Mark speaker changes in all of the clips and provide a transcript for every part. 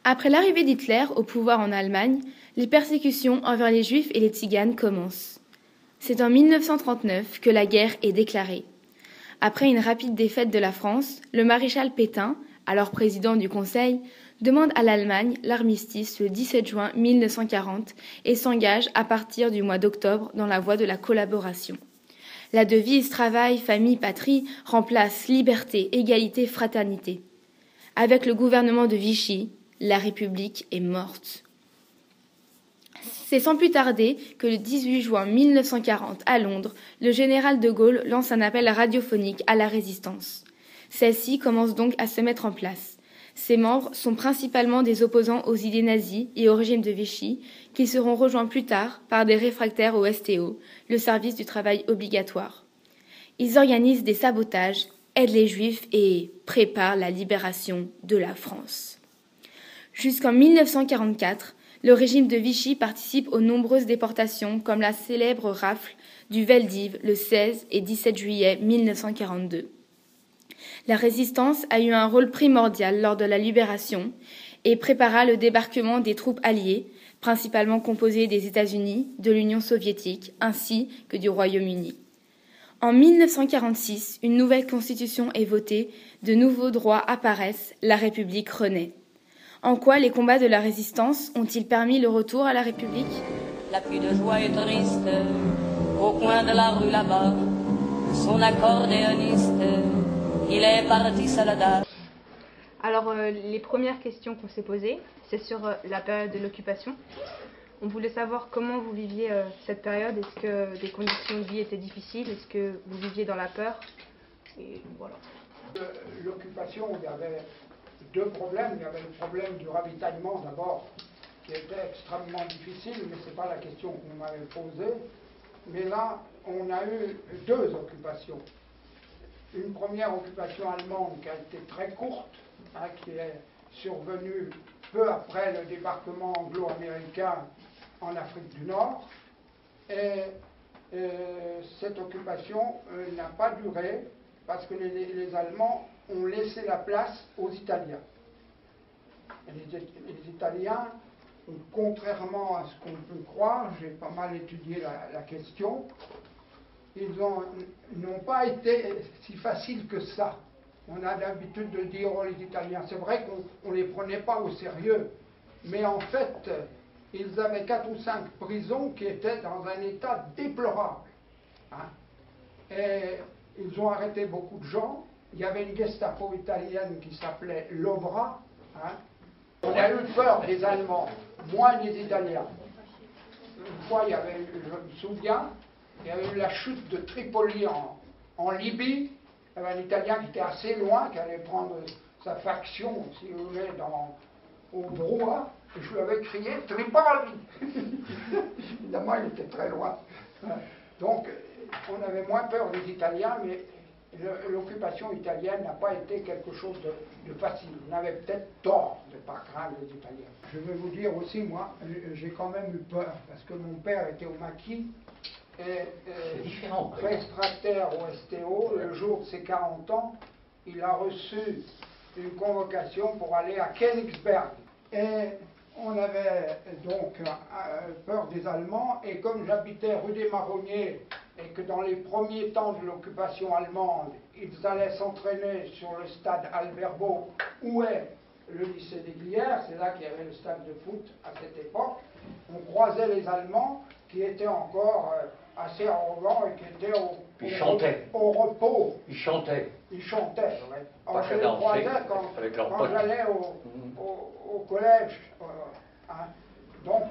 Speaker 1: Après l'arrivée d'Hitler au pouvoir en Allemagne, les persécutions envers les Juifs et les Tziganes commencent. C'est en 1939 que la guerre est déclarée. Après une rapide défaite de la France, le maréchal Pétain, alors président du Conseil, demande à l'Allemagne l'armistice le 17 juin 1940 et s'engage à partir du mois d'octobre dans la voie de la collaboration. La devise travail, famille, patrie remplace liberté, égalité, fraternité. Avec le gouvernement de Vichy, la République est morte. C'est sans plus tarder que le 18 juin 1940, à Londres, le général de Gaulle lance un appel radiophonique à la résistance. Celle-ci commence donc à se mettre en place. Ses membres sont principalement des opposants aux idées nazies et au régime de Vichy, qui seront rejoints plus tard par des réfractaires au STO, le service du travail obligatoire. Ils organisent des sabotages, aident les Juifs et préparent la libération de la France. Jusqu'en 1944, le régime de Vichy participe aux nombreuses déportations comme la célèbre rafle du Veldiv le 16 et 17 juillet 1942. La résistance a eu un rôle primordial lors de la libération et prépara le débarquement des troupes alliées, principalement composées des États-Unis, de l'Union soviétique ainsi que du Royaume-Uni. En 1946, une nouvelle constitution est votée, de nouveaux droits apparaissent, la République renaît. En quoi les combats de la résistance ont-ils permis le retour à la République ?
Speaker 2: La pluie de joie est triste, au coin de la rue là-bas, son accordéoniste, il est parti soldat.
Speaker 3: Alors, les premières questions qu'on s'est posées, c'est sur la période de l'occupation. On voulait savoir comment vous viviez cette période. Est-ce que les conditions de vie étaient difficiles? Est-ce que vous viviez dans la peur? Et voilà.
Speaker 4: L'occupation, il y avait deux problèmes. Il y avait le problème du ravitaillement d'abord, qui était extrêmement difficile, mais ce n'est pas la question que vous m'avez posée. Mais là, on a eu deux occupations. Une première occupation allemande qui a été très courte, qui est survenue peu après le débarquement anglo-américain en Afrique du Nord. Et cette occupation n'a pas duré parce que les Allemands ont laissé la place aux Italiens. Et les Italiens, contrairement à ce qu'on peut croire, j'ai pas mal étudié la question, ils n'ont pas été si faciles que ça. On a l'habitude de dire oh, les Italiens, c'est vrai qu'on ne les prenait pas au sérieux, mais en fait, ils avaient 4 ou 5 prisons qui étaient dans un état déplorable. Et ils ont arrêté beaucoup de gens. Il y avait une Gestapo italienne qui s'appelait l'Obra. On a eu peur des Allemands, moins des Italiens. Une fois, je me souviens, il y avait eu la chute de Tripoli en Libye. Il y avait un Italien qui était assez loin, qui allait prendre sa faction, si vous voulez, au brouhaha. Et je lui avais crié « Tripoli !» Évidemment, il était très loin. Donc, on avait moins peur des Italiens, mais l'occupation italienne n'a pas été quelque chose de facile. On avait peut-être tort de ne pas craindre les Italiens. Je vais vous dire aussi, moi, j'ai quand même eu peur, parce que mon père était au maquis, et réfractaire au STO, le jour de ses 40 ans, il a reçu une convocation pour aller à Königsberg. Et on avait donc peur des Allemands, et comme j'habitais rue des Marronniers, et que dans les premiers temps de l'occupation allemande, ils allaient s'entraîner sur le stade Albert Beau, où est le lycée des Glières, c'est là qu'il y avait le stade de foot à cette époque, on croisait les Allemands qui étaient encore assez arrogants et qui étaient au repos.
Speaker 5: Ils chantaient.
Speaker 4: Ils chantaient, oui. Alors je les croisais quand j'allais au collège. Donc,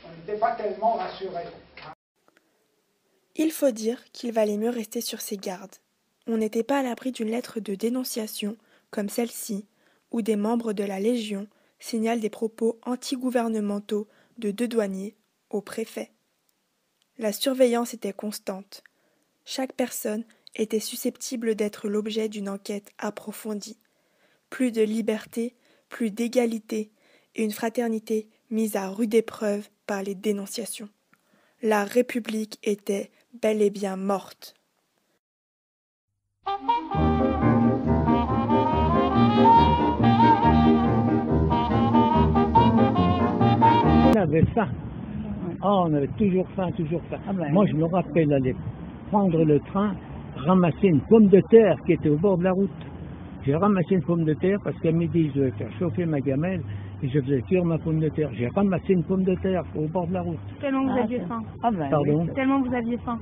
Speaker 4: on n'était pas tellement rassurés.
Speaker 6: Il faut dire qu'il valait mieux rester sur ses gardes. On n'était pas à l'abri d'une lettre de dénonciation, comme celle-ci, où des membres de la Légion signalent des propos antigouvernementaux de 2 douaniers au préfet. La surveillance était constante. Chaque personne était susceptible d'être l'objet d'une enquête approfondie. Plus de liberté, plus d'égalité et une fraternité mise à rude épreuve par les dénonciations. La République était bel et bien morte.
Speaker 5: avait faim. Oh, on avait toujours faim, toujours faim.
Speaker 7: Ah ben,
Speaker 5: moi, je me rappelle aller prendre le train, ramasser une pomme de terre qui était au bord de la route. J'ai ramassé une pomme de terre parce qu'à midi, je devais faire chauffer ma gamelle et je faisais cuire ma pomme de terre. J'ai ramassé une pomme de terre au bord de la route.
Speaker 8: Tellement vous aviez faim.
Speaker 7: Ah ben,
Speaker 5: Pardon?
Speaker 7: oui.
Speaker 8: Tellement vous aviez faim.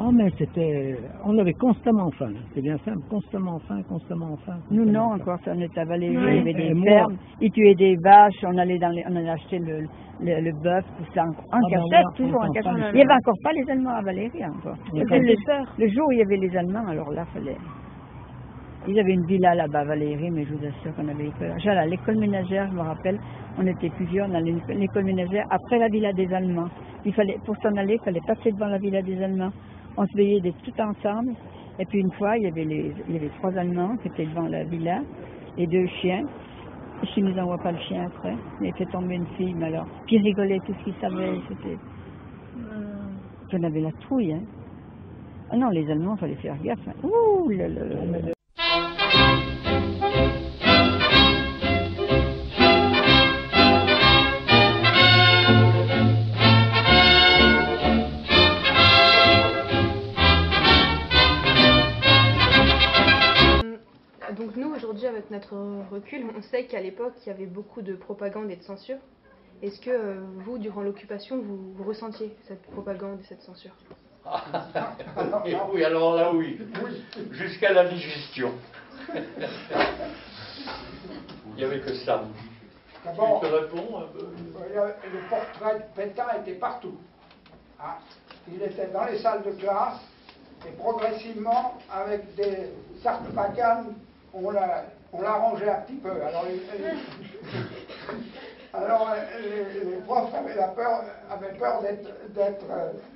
Speaker 5: Oh, mais c'était... On avait constamment faim. C'est bien simple, constamment faim, constamment faim.
Speaker 7: Nous, non, encore, ça, on était à Valérie,
Speaker 8: Oui.
Speaker 7: il y avait des
Speaker 5: Et
Speaker 7: fermes,
Speaker 5: moi-
Speaker 7: ils tuaient des vaches, on allait on allait acheter le bœuf, tout ça, en
Speaker 5: ben
Speaker 7: cachette,
Speaker 5: voilà,
Speaker 7: toujours en
Speaker 5: on
Speaker 7: cachette.
Speaker 5: s'en
Speaker 7: Il n'y avait encore pas les Allemands à Valérie, encore.
Speaker 5: Il y
Speaker 7: C'était
Speaker 5: avait
Speaker 7: le jour où il y avait les Allemands, alors là, fallait... Ils avaient une villa là-bas à Valérie, mais je vous assure qu'on avait eu peur. J'allais à l'école ménagère, je me rappelle, on était plusieurs, on allait à l'école ménagère après la villa des Allemands. Pour s'en aller, il fallait passer devant la villa des Allemands. On se veillait tout ensemble. Et puis une fois, il y avait 3 Allemands qui étaient devant la villa et 2 chiens. Les chiens ne nous envoient pas le chien après. Il a fait tomber une fille, mais alors. Puis ils rigolaient tout ce qu'ils savaient. C'était. On avait la trouille, hein. Ah non, les Allemands, il fallait faire gaffe. Hein. Ouh là là là là.
Speaker 3: Donc nous, aujourd'hui, avec notre recul, on sait qu'à l'époque, il y avait beaucoup de propagande et de censure. Est-ce que vous, durant l'occupation, vous ressentiez cette propagande et cette censure?
Speaker 9: Oui, alors là, oui. Jusqu'à la digestion. Il n'y avait que ça.
Speaker 4: D'abord,
Speaker 9: Tu te réponds un peu.
Speaker 4: le portrait de Pétain était partout. Hein. Il était dans les salles de classe et progressivement, avec des sarbacanes, on l'arrangeait un petit peu. Alors, les profs avaient peur d'être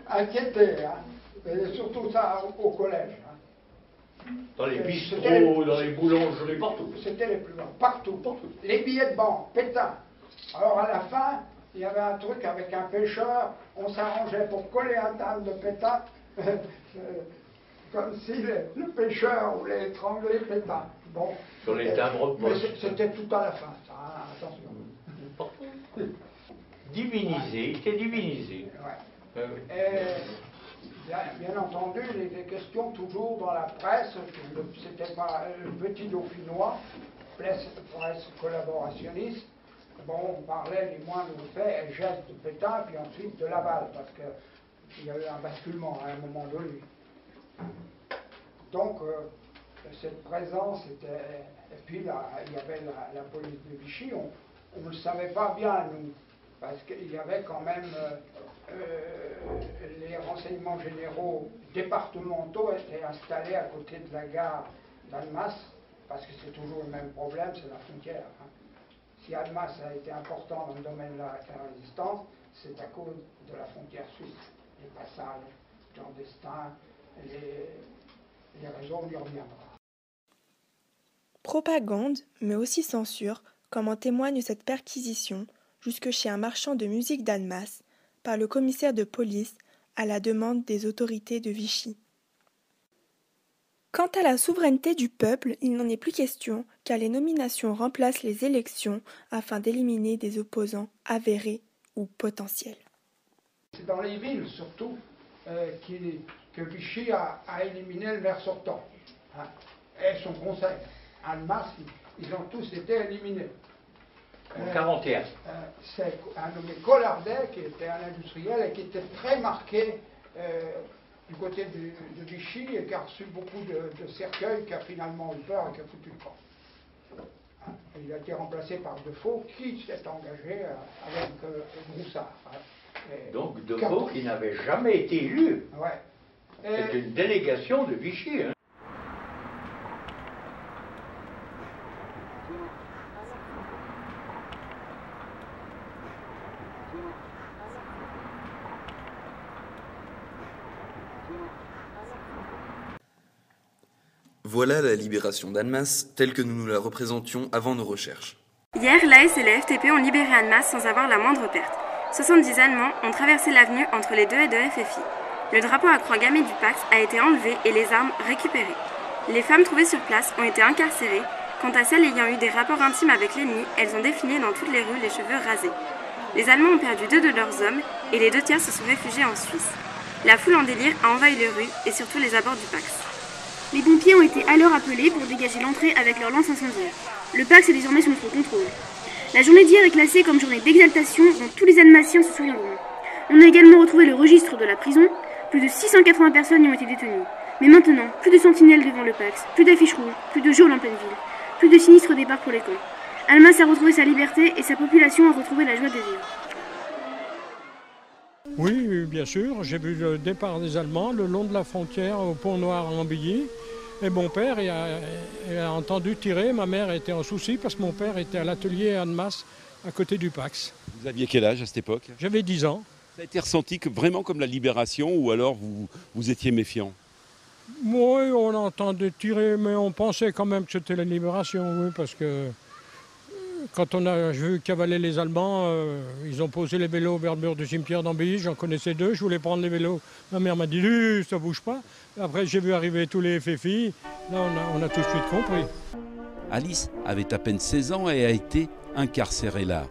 Speaker 4: inquiétés. Hein. Et surtout ça au collège. Hein.
Speaker 9: Dans les bistrots, dans les boulangeries, partout.
Speaker 4: C'était les plus grands, partout. Les billets de banque, Pétain. Alors à la fin, il y avait un truc avec un pêcheur, on s'arrangeait pour coller un timbre de Pétain, comme si le pêcheur voulait étrangler Pétain. Bon,
Speaker 9: Sur les timbres de
Speaker 4: mais
Speaker 9: poche.
Speaker 4: c'était tout à la fin, ça, hein, attention.
Speaker 9: Divinisé, il était divinisé.
Speaker 4: Ouais. Bien entendu, les questions toujours dans la presse, c'était pas le petit dauphinois, presse collaborationniste. Bon, on parlait des moindres faits et gestes de Pétain, puis ensuite de Laval, parce qu'il y a eu un basculement à un moment donné. Donc, cette présence était... Et puis, là, il y avait la police de Vichy, on ne le savait pas bien, nous, parce qu'il y avait quand même... les renseignements généraux départementaux étaient installés à côté de la gare d'Annemasse, parce que c'est toujours le même problème, c'est la frontière. Hein. Si Annemasse a été important dans le domaine de la résistance, c'est à cause de la frontière suisse. Les passages clandestins, les réseaux, on y reviendra.
Speaker 6: Propagande, mais aussi censure, comme en témoigne cette perquisition, jusque chez un marchand de musique d'Annemasse, par le commissaire de police à la demande des autorités de Vichy. Quant à la souveraineté du peuple, il n'en est plus question, car les nominations remplacent les élections afin d'éliminer des opposants avérés ou potentiels.
Speaker 4: C'est dans les villes surtout que Vichy a éliminé le maire sortant, hein, et son conseil. Annemasse, ils ont tous été éliminés.
Speaker 9: En 41.
Speaker 4: C'est un nommé Collardet, qui était un industriel et qui était très marqué du côté de Vichy et qui a reçu beaucoup de cercueils, qui a finalement eu peur et qui a foutu le camp. Hein, il a été remplacé par Defoe, qui s'est engagé avec Broussard. Hein,
Speaker 9: Donc Defoe qui n'avait jamais été élu.
Speaker 4: Ouais.
Speaker 9: C'est une délégation de Vichy. Hein.
Speaker 10: Voilà la libération d'Annemasse telle que nous nous la représentions avant nos recherches.
Speaker 1: Hier, l'AS et la FTP ont libéré Annemasse sans avoir la moindre perte. 70 Allemands ont traversé l'avenue entre les deux haies de FFI. Le drapeau à croix gammée du Pax a été enlevé et les armes récupérées. Les femmes trouvées sur place ont été incarcérées. Quant à celles ayant eu des rapports intimes avec l'ennemi, elles ont défilé dans toutes les rues les cheveux rasés.
Speaker 6: Les Allemands ont perdu 2 de leurs hommes et les 2 tiers se sont réfugiés en Suisse. La foule en délire a envahi les rues et surtout les abords du Pax. Les pompiers ont été alors appelés pour dégager l'entrée avec leurs lances incendiaires. Le Pax est désormais sous notre contrôle. La journée d'hier est classée comme journée d'exaltation dont tous les Almaciens se souviendront. On a également retrouvé le registre de la prison. Plus de 680 personnes y ont été détenues. Mais maintenant, plus de sentinelles devant le Pax, plus d'affiches rouges, plus de geôles en pleine ville, plus de sinistres départs pour les camps. Annemasse a retrouvé sa liberté et sa population a retrouvé la joie de vivre.
Speaker 8: Oui, bien sûr. J'ai vu le départ des Allemands le long de la frontière au Pont Noir à Ambilly. Et mon père il a entendu tirer. Ma mère était en souci parce que mon père était à l'atelier à Annemasse, à côté du Pax.
Speaker 11: Vous aviez quel âge à cette époque?
Speaker 8: J'avais 10 ans.
Speaker 11: Ça a été ressenti vraiment comme la libération ou alors vous étiez méfiant?
Speaker 8: Oui, on entendait tirer, mais on pensait quand même que c'était la libération, oui, parce que quand on a vu cavaler les Allemands, ils ont posé les vélos vers le mur du cimetière d'Ambilly, j'en connaissais 2, je voulais prendre les vélos. Ma mère m'a dit « ça bouge pas ». Après j'ai vu arriver tous les FFI, là on a tout de suite compris.
Speaker 11: Alice avait à peine 16 ans et a été incarcérée là.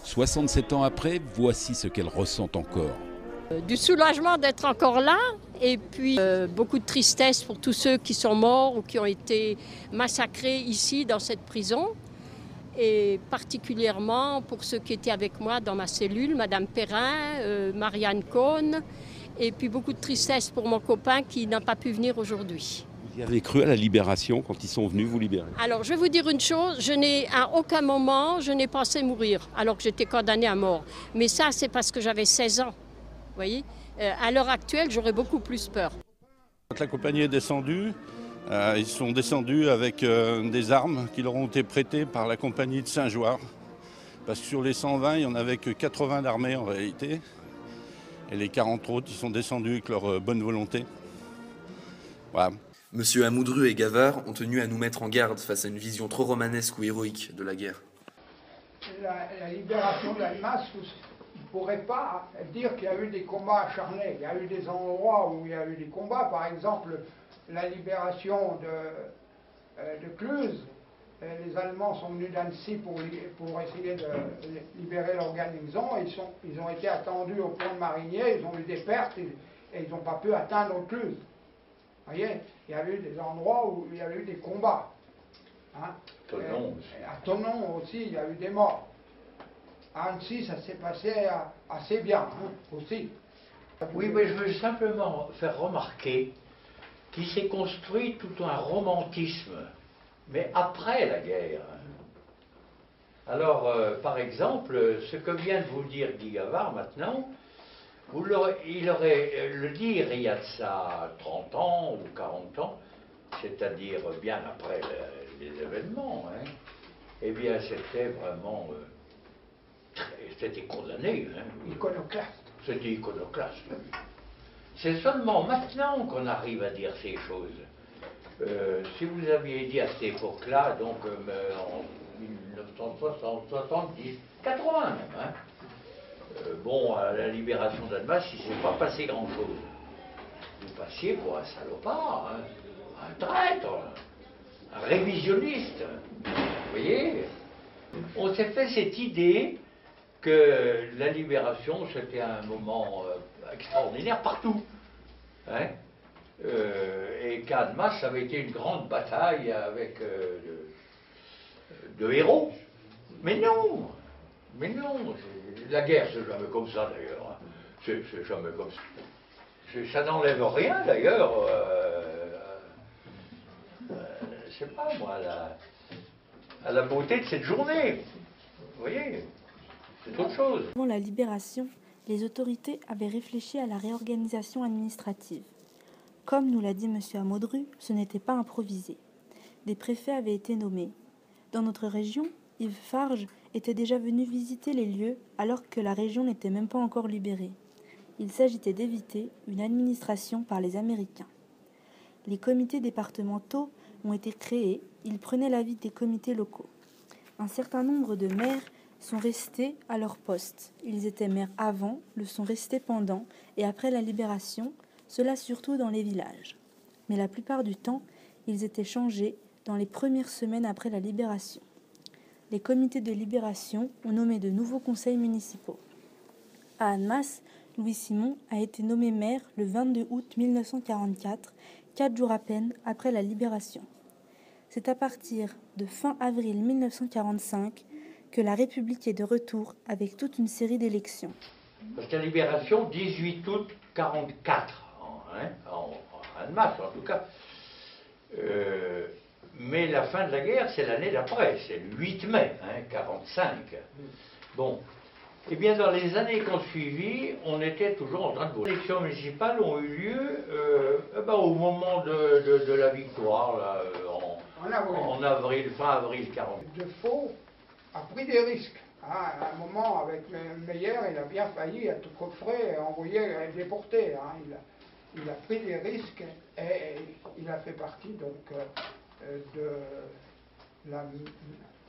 Speaker 11: 67 ans après, voici ce qu'elle ressent encore.
Speaker 12: Du soulagement d'être encore là et puis beaucoup de tristesse pour tous ceux qui sont morts ou qui ont été massacrés ici dans cette prison. Et particulièrement pour ceux qui étaient avec moi dans ma cellule, Madame Perrin, Marianne Cohn, et puis beaucoup de tristesse pour mon copain qui n'a pas pu venir aujourd'hui.
Speaker 11: Vous y avez cru à la libération quand ils sont venus vous libérer?
Speaker 12: Alors je vais vous dire une chose, à aucun moment je n'ai pensé mourir alors que j'étais condamnée à mort. Mais ça c'est parce que j'avais 16 ans, vous voyez. À l'heure actuelle j'aurais beaucoup plus peur.
Speaker 13: Quand la compagnie est descendue, ils sont descendus avec des armes qui leur ont été prêtées par la compagnie de Saint-Joire. Parce que sur les 120, il n'y en avait que 80 d'armés en réalité. Et les 40 autres, ils sont descendus avec leur bonne volonté. Voilà.
Speaker 10: Monsieur Amoudru et Gavard ont tenu à nous mettre en garde face à une vision trop romanesque ou héroïque de la guerre.
Speaker 4: La libération de l'Annemasse, on ne pourrait pas dire qu'il y a eu des combats acharnés. Il y a eu des endroits où il y a eu des combats, par exemple la libération de Cluse. Les Allemands sont venus d'Annecy pour essayer de libérer leur garnison. Ils ont été attendus au pont de Marigné, ils ont eu des pertes et ils n'ont pas pu atteindre Cluse. Vous voyez, il y a eu des endroits où il y a eu des combats. Hein. À Thonon aussi, il y a eu des morts. À Annecy, ça s'est passé assez bien, hein, aussi.
Speaker 9: Oui, mais je veux simplement faire remarquer qu'il s'est construit tout un romantisme, mais après la guerre. Alors, par exemple, ce que vient de vous dire Guy Gavard maintenant, il aurait le dire il y a de ça 30 ans ou 40 ans, c'est-à-dire bien après les événements, hein, eh bien c'était vraiment, c'était condamné. Hein.
Speaker 4: Iconoclaste.
Speaker 9: C'était iconoclaste. C'est seulement maintenant qu'on arrive à dire ces choses. Si vous aviez dit à cette époque-là, donc en 1960, 70, 80 même, hein, bon, à la libération d'Annemasse, il ne s'est pas passé grand-chose. Vous passiez pour un salopard, hein, un traître, un révisionniste. Vous voyez? On s'est fait cette idée que la libération, c'était un moment extraordinaire partout. Hein, et qu'Annemasse avait été une grande bataille avec de héros. Mais non! Mais non! La guerre, c'est jamais comme ça d'ailleurs. Hein. C'est jamais comme ça. Ça n'enlève rien d'ailleurs. Je sais pas moi, à la beauté de cette journée. Vous voyez? C'est autre chose.
Speaker 14: Avant la libération, les autorités avaient réfléchi à la réorganisation administrative. Comme nous l'a dit M. Amoudru, ce n'était pas improvisé. Des préfets avaient été nommés. Dans notre région, Yves Farge était déjà venu visiter les lieux alors que la région n'était même pas encore libérée. Il s'agitait d'éviter une administration par les Américains. Les comités départementaux ont été créés, ils prenaient l'avis des comités locaux. Un certain nombre de maires sont restés à leur poste. Ils étaient maires avant, le sont restés pendant et après la libération, cela surtout dans les villages. Mais la plupart du temps, ils étaient changés dans les premières semaines après la libération. les comités de libération ont nommé de nouveaux conseils municipaux. À Annemasse, Louis Simon a été nommé maire le 22 août 1944, 4 jours à peine après la libération. C'est à partir de fin avril 1945 que la République est de retour avec toute une série d'élections.
Speaker 9: Parce que la libération, 18 août 1944, en Annemasse en tout cas. Mais la fin de la guerre, c'est l'année d'après, c'est le 8 mai 1945. Bon. Eh bien, dans les années qui ont suivi, on était toujours en train de voter. Les élections municipales ont eu lieu au moment de la victoire, là, en avril, fin avril 40.
Speaker 4: Defoe a pris des risques. À un moment, avec Meyer, il a bien failli être coffré et envoyé déporté. Il a pris des risques et il a fait partie donc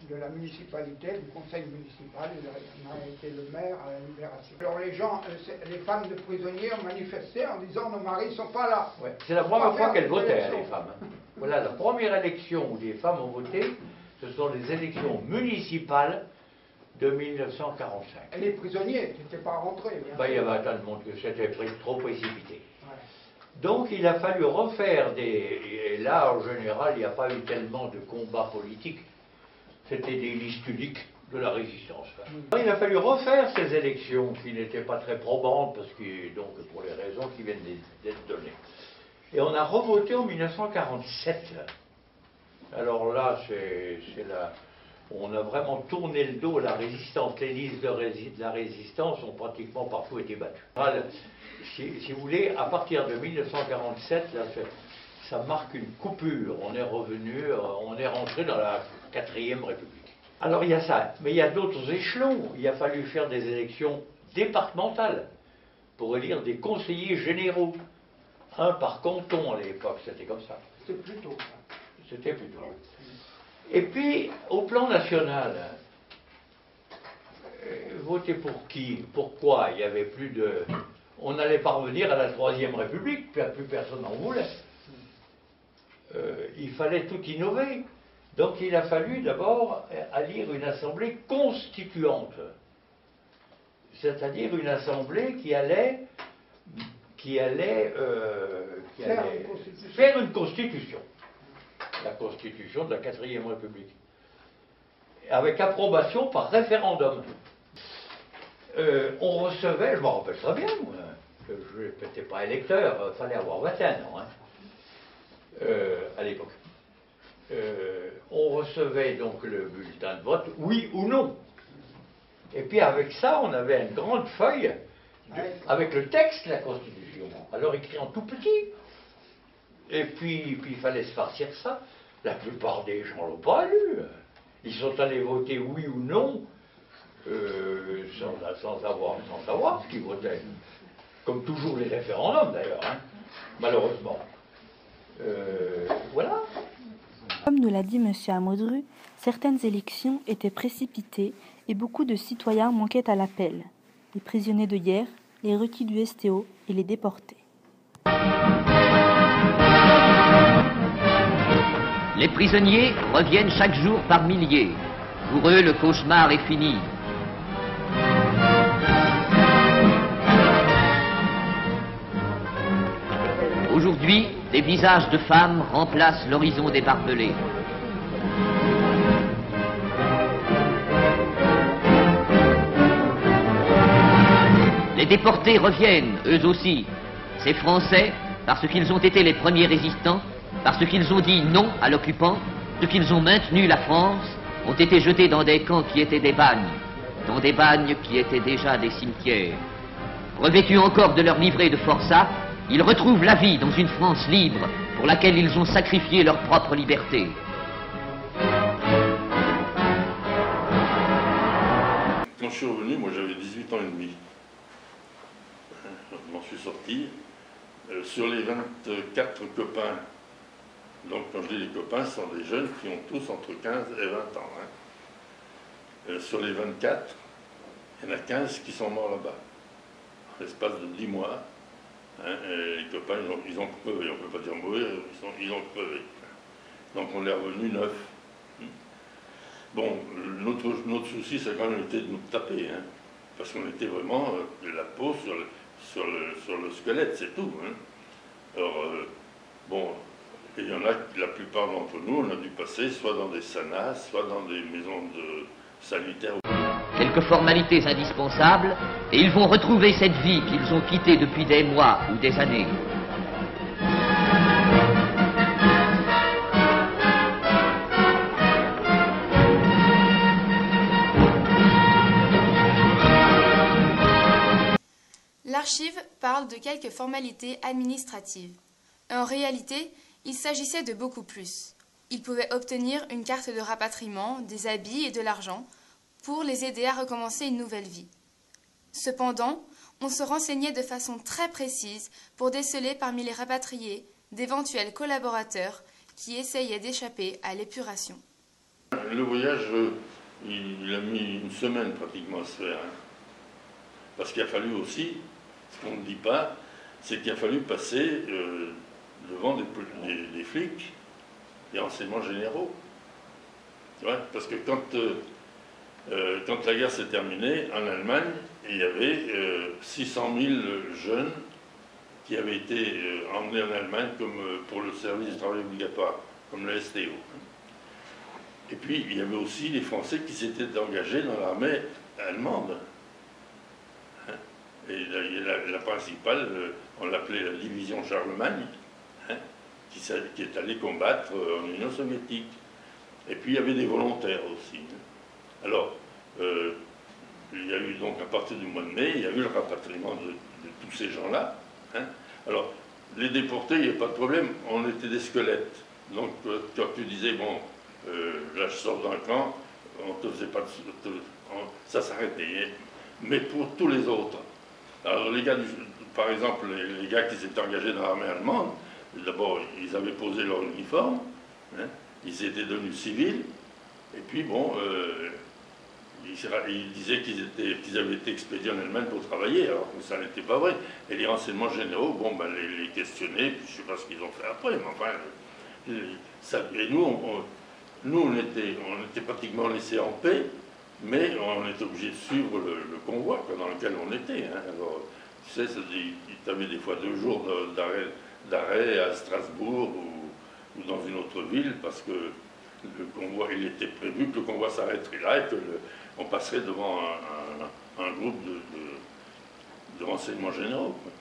Speaker 4: de la municipalité, du conseil municipal. Il a été le maire à la libération. Alors les femmes de prisonniers ont manifesté en disant nos maris ne sont pas là.
Speaker 9: Ouais, c'est la première fois qu'elles votaient, les femmes. Voilà, la première élection où les femmes ont voté, ce sont les élections municipales de 1945.
Speaker 4: Et les prisonniers qui n'étaient pas rentrés.
Speaker 9: Il y avait un tas de monde que c'était trop précipité. Ouais. Donc il a fallu refaire et là, en général, il n'y a pas eu tellement de combats politiques. C'était des listes uniques de la résistance. Il a fallu refaire ces élections qui n'étaient pas très probantes, parce que, donc, pour les raisons qui viennent d'être données. Et on a revoté en 1947. Alors là, on a vraiment tourné le dos à la résistance. Les listes de la résistance ont pratiquement partout été battues. Si vous voulez, à partir de 1947, là, ça marque une coupure. On est revenu, on est rentré dans la 4e République. Alors il y a ça, mais il y a d'autres échelons. Il a fallu faire des élections départementales pour élire des conseillers généraux. Un par canton à l'époque, c'était comme ça.
Speaker 4: C'était plutôt ça.
Speaker 9: C'était plutôt. Et puis, au plan national, voter pour qui? Pourquoi? Il y avait plus de... On allait parvenir à la 3e République, plus personne n'en voulait. Il fallait tout innover. Donc il a fallu d'abord élire une assemblée constituante, c'est-à-dire une assemblée qui allait faire une constitution, la constitution de la 4e République, avec approbation par référendum. On recevait, je me rappelle très bien, moi, que je n'étais pas électeur, il fallait avoir 21 ans à l'époque. On recevait donc le bulletin de vote, oui ou non. Et puis avec ça, on avait une grande feuille avec le texte de la Constitution, alors écrit en tout petit. Et puis il fallait se farcir ça. La plupart des gens ne l'ont pas lu. Ils sont allés voter oui ou non, sans savoir ce qu'ils votaient. Comme toujours les référendums d'ailleurs, malheureusement. Voilà.
Speaker 14: Comme nous l'a dit M. Amodru, certaines élections étaient précipitées et beaucoup de citoyens manquaient à l'appel. Les prisonniers de guerre, les requis du STO et les déportés.
Speaker 15: Les prisonniers reviennent chaque jour par milliers. Pour eux, le cauchemar est fini. Aujourd'hui, des visages de femmes remplacent l'horizon des barbelés. Les déportés reviennent, eux aussi. Ces Français, parce qu'ils ont été les premiers résistants, parce qu'ils ont dit non à l'occupant, parce qu'ils ont maintenu la France, ont été jetés dans des camps qui étaient des bagnes, dans des bagnes qui étaient déjà des cimetières. Revêtus encore de leur livrée de forçat, ils retrouvent la vie dans une France libre pour laquelle ils ont sacrifié leur propre liberté.
Speaker 13: Quand je suis revenu, moi j'avais 18 ans et demi. Je m'en suis sorti. Sur les 24 copains, donc quand je dis les copains, ce sont des jeunes qui ont tous entre 15 et 20 ans. Sur les 24, il y en a 15 qui sont morts là-bas. En l'espace de 10 mois. Les copains, ils ont crevé, on ne peut pas dire mourir, ils ont crevé. Donc on est revenu 9. Bon, notre souci, ça a quand même été de nous taper, hein, parce qu'on était vraiment de la peau sur le squelette, c'est tout. Hein. Alors, bon, il y en a, la plupart d'entre nous, on a dû passer soit dans des sanas, soit dans des maisons sanitaires.
Speaker 15: Quelques formalités indispensables, et ils vont retrouver cette vie qu'ils ont quittée depuis des mois ou des années.
Speaker 1: L'archive parle de quelques formalités administratives. En réalité, il s'agissait de beaucoup plus. Ils pouvaient obtenir une carte de rapatriement, des habits et de l'argent pour les aider à recommencer une nouvelle vie. Cependant, on se renseignait de façon très précise pour déceler parmi les rapatriés d'éventuels collaborateurs qui essayaient d'échapper à l'épuration.
Speaker 13: Le voyage, il a mis une semaine pratiquement à se faire. Hein. Parce qu'il a fallu aussi, ce qu'on ne dit pas, c'est qu'il a fallu passer devant des flics, des renseignements généraux. Ouais, parce que quand la guerre s'est terminée, en Allemagne, il y avait 600 000 jeunes qui avaient été emmenés en Allemagne comme, pour le service du travail obligatoire, comme la STO. Et puis, il y avait aussi les Français qui s'étaient engagés dans l'armée allemande. Et la principale, on l'appelait la division Charlemagne, hein, qui est allée combattre en Union soviétique. Et puis il y avait des volontaires aussi. Alors, il y a eu donc à partir du mois de mai, il y a eu le rapatriement de tous ces gens-là. Hein. Alors, les déportés, il n'y a pas de problème, on était des squelettes. Donc, quand tu disais, bon, là je sors d'un camp, on ne te faisait pas de... ça s'arrêtait. Mais pour tous les autres, alors les gars, par exemple, les gars qui s'étaient engagés dans l'armée allemande, d'abord, ils avaient posé leur uniforme, hein, ils étaient devenus civils, et puis bon, ils disaient qu'ils avaient été expédiés en Allemagne pour travailler, alors que ça n'était pas vrai. Et les renseignements généraux, bon, ben, les questionnaient, puis je ne sais pas ce qu'ils ont fait après, mais enfin, et nous on était pratiquement laissés en paix, mais on était obligé de suivre le convoi dans lequel on était. Hein. Alors, tu sais, tu avais des fois 2 jours d'arrêt à Strasbourg ou dans une autre ville, parce que le convoi, il était prévu que le convoi s'arrêterait là et qu'on passerait devant un groupe de renseignements généraux. Quoi.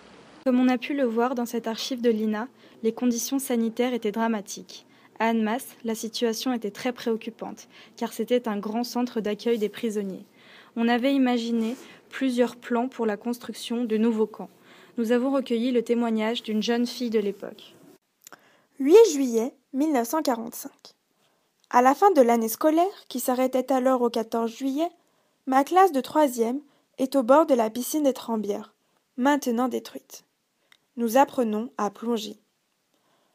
Speaker 14: Comme on a pu le voir dans cette archive de l'INA, les conditions sanitaires étaient dramatiques. À Annemasse, la situation était très préoccupante, car c'était un grand centre d'accueil des prisonniers. On avait imaginé plusieurs plans pour la construction de nouveaux camps. Nous avons recueilli le témoignage d'une jeune fille de l'époque.
Speaker 6: 8 juillet 1945. À la fin de l'année scolaire, qui s'arrêtait alors au 14 juillet, ma classe de 3e est au bord de la piscine des Trembières, maintenant détruite. Nous apprenons à plonger.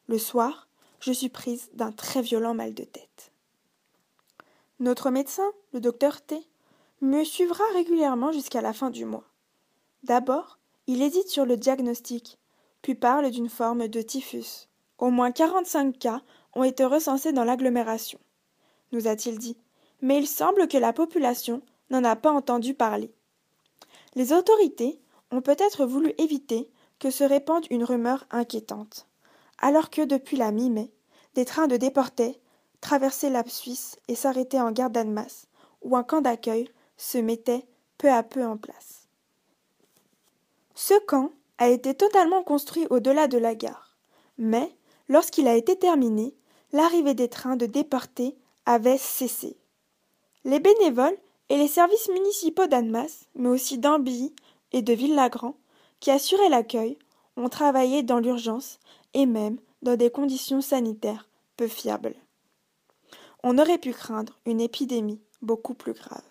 Speaker 6: Le soir, je suis prise d'un très violent mal de tête. Notre médecin, le docteur T, me suivra régulièrement jusqu'à la fin du mois. D'abord, il hésite sur le diagnostic, puis parle d'une forme de typhus. Au moins 45 cas ont été recensés dans l'agglomération, nous a-t-il dit, mais il semble que la population n'en a pas entendu parler. Les autorités ont peut-être voulu éviter que se répande une rumeur inquiétante, alors que depuis la mi-mai, des trains de déportés traversaient la Suisse et s'arrêtaient en gare d'Annemasse, où un camp d'accueil se mettait peu à peu en place. Ce camp a été totalement construit au-delà de la gare, mais lorsqu'il a été terminé, l'arrivée des trains de déportés avait cessé. Les bénévoles et les services municipaux d'Annemasse, mais aussi d'Ambilly et de Villagrand, qui assuraient l'accueil, ont travaillé dans l'urgence et même dans des conditions sanitaires peu fiables. On aurait pu craindre une épidémie beaucoup plus grave.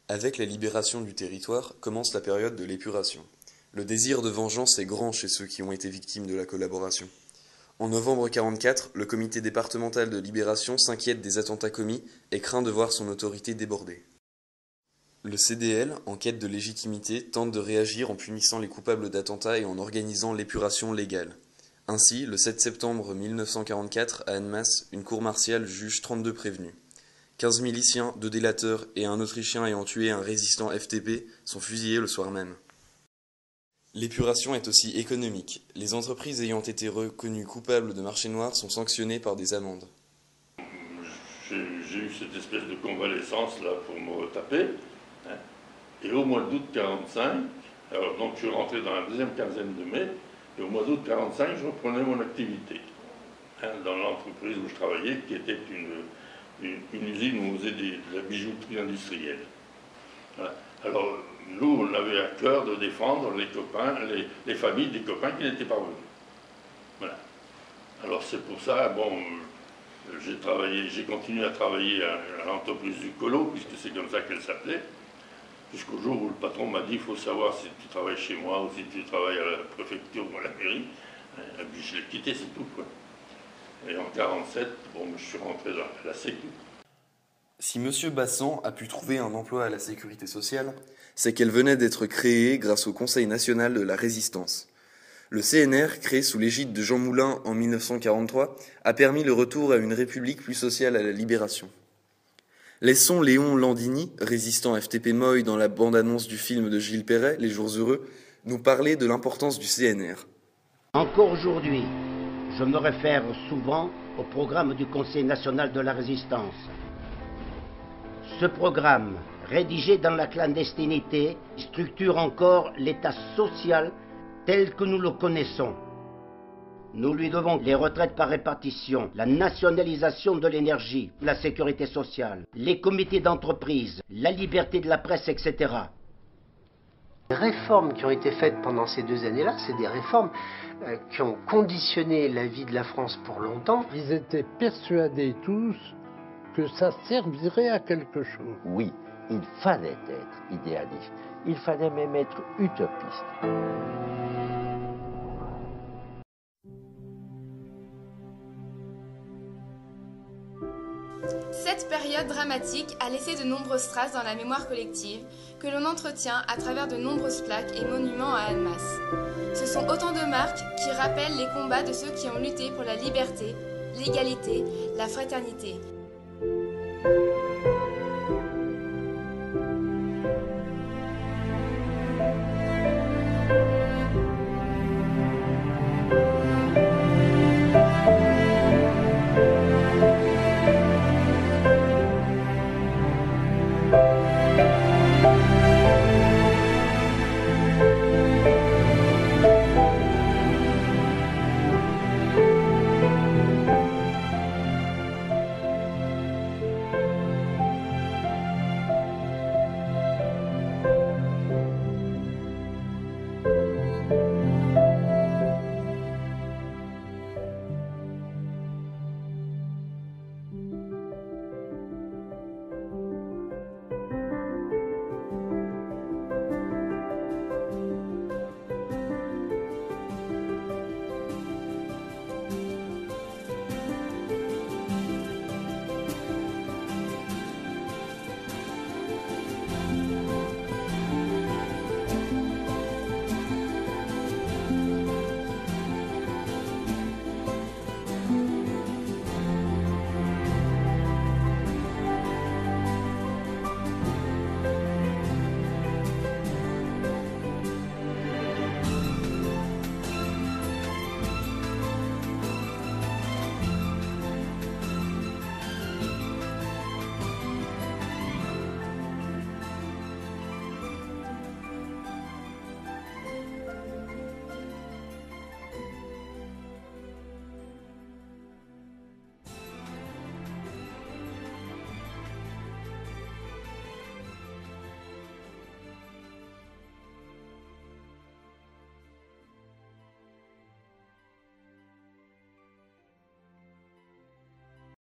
Speaker 10: Avec la libération du territoire commence la période de l'épuration. Le désir de vengeance est grand chez ceux qui ont été victimes de la collaboration. En novembre 1944, le comité départemental de libération s'inquiète des attentats commis et craint de voir son autorité débordée. Le CDL, en quête de légitimité, tente de réagir en punissant les coupables d'attentats et en organisant l'épuration légale. Ainsi, le 7 septembre 1944, à Annemasse, une cour martiale juge 32 prévenus. 15 miliciens, 2 délateurs et un Autrichien ayant tué un résistant FTP sont fusillés le soir même. L'épuration est aussi économique. Les entreprises ayant été reconnues coupables de marché noir sont sanctionnées par des amendes.
Speaker 13: J'ai eu cette espèce de convalescence là pour me retaper. Hein. Et au mois d'août 45, alors donc je suis rentré dans la deuxième quinzaine de mai, et au mois d'août 45, je reprenais mon activité. Hein, dans l'entreprise où je travaillais, qui était une usine où on faisait de la bijouterie industrielle. Voilà. Alors, nous, on avait à cœur de défendre les copains, les familles des copains qui n'étaient pas venus. Voilà. Alors, c'est pour ça, bon, j'ai continué à travailler à l'entreprise du Colo, puisque c'est comme ça qu'elle s'appelait, jusqu'au jour où le patron m'a dit, il faut savoir si tu travailles chez moi ou si tu travailles à la préfecture ou à la mairie. Et puis je l'ai quitté, c'est tout, quoi. Et en 47, bon, je suis rentré dans la Sécu.
Speaker 10: Si M. Bassan a pu trouver un emploi à la sécurité sociale, c'est qu'elle venait d'être créée grâce au Conseil national de la résistance. Le CNR, créé sous l'égide de Jean Moulin en 1943, a permis le retour à une république plus sociale à la libération. Laissons Léon Landini, résistant FTP Moy dans la bande-annonce du film de Gilles Perret, Les Jours Heureux, nous parler de l'importance du CNR.
Speaker 16: Encore aujourd'hui, je me réfère souvent au programme du Conseil national de la résistance. Ce programme, rédigé dans la clandestinité, structure encore l'État social tel que nous le connaissons. Nous lui devons les retraites par répartition, la nationalisation de l'énergie, la sécurité sociale, les comités d'entreprise, la liberté de la presse, etc.
Speaker 17: Les réformes qui ont été faites pendant ces 2 années-là, c'est des réformes qui ont conditionné la vie de la France pour longtemps.
Speaker 18: Ils étaient persuadés tous que ça servirait à quelque chose.
Speaker 19: Oui, il fallait être idéaliste, il fallait même être utopiste.
Speaker 1: Cette période dramatique a laissé de nombreuses traces dans la mémoire collective que l'on entretient à travers de nombreuses plaques et monuments à Annemasse. Ce sont autant de marques qui rappellent les combats de ceux qui ont lutté pour la liberté, l'égalité, la fraternité.